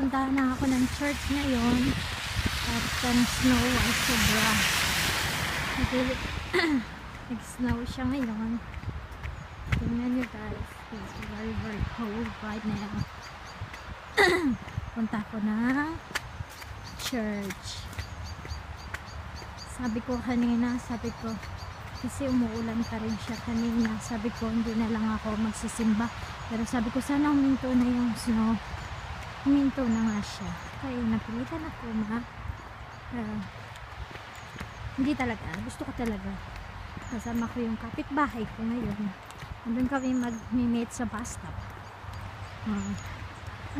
puntahan na ako ng church ngayon at ang snow ay sobra. Nag-snow siya ngayon. Tingnan nyo guys, it's very very cold right now. Punta ko na church. Sabi ko kanina, kasi umuulan pa rin siya kanina, sabi ko hindi na lang ako magsisimba, pero sabi ko sana huminto na yung snow. Huminto na nga siya, kaya napilitan ako hindi talaga, gusto ko talaga. Kasama ko yung kapitbahay ko ngayon, andun kami mag-meet sa bus stop.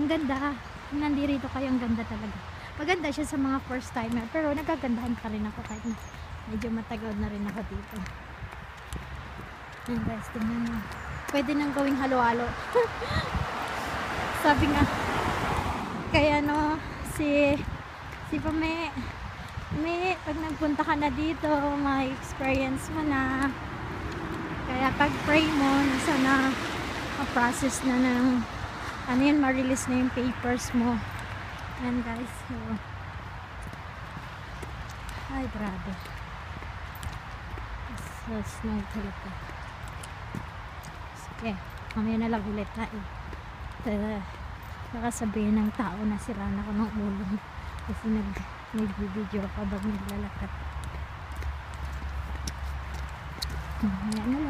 Ang ganda, nandito kayo, ang ganda talaga. Maganda siya sa mga first timer, pero nagagandahan pa rin ako kahit medyo matagal na rin ako dito. Yan guys, tingnan mo, pwede nang gawing halo-halo. Sabi nga kaya si Pame, pag nagpunta ka na dito, may experience mo na, kaya pag pray mo sana ma-process na ng ma-release na yung papers mo. And guys, so ay grabe, so snow talaga. Sige, mamaya na lang ulit tayo. Baka sabihin ng tao na sira na ko ng ulo kasi nag-video ako habang naglalakad. Mamaya na lang.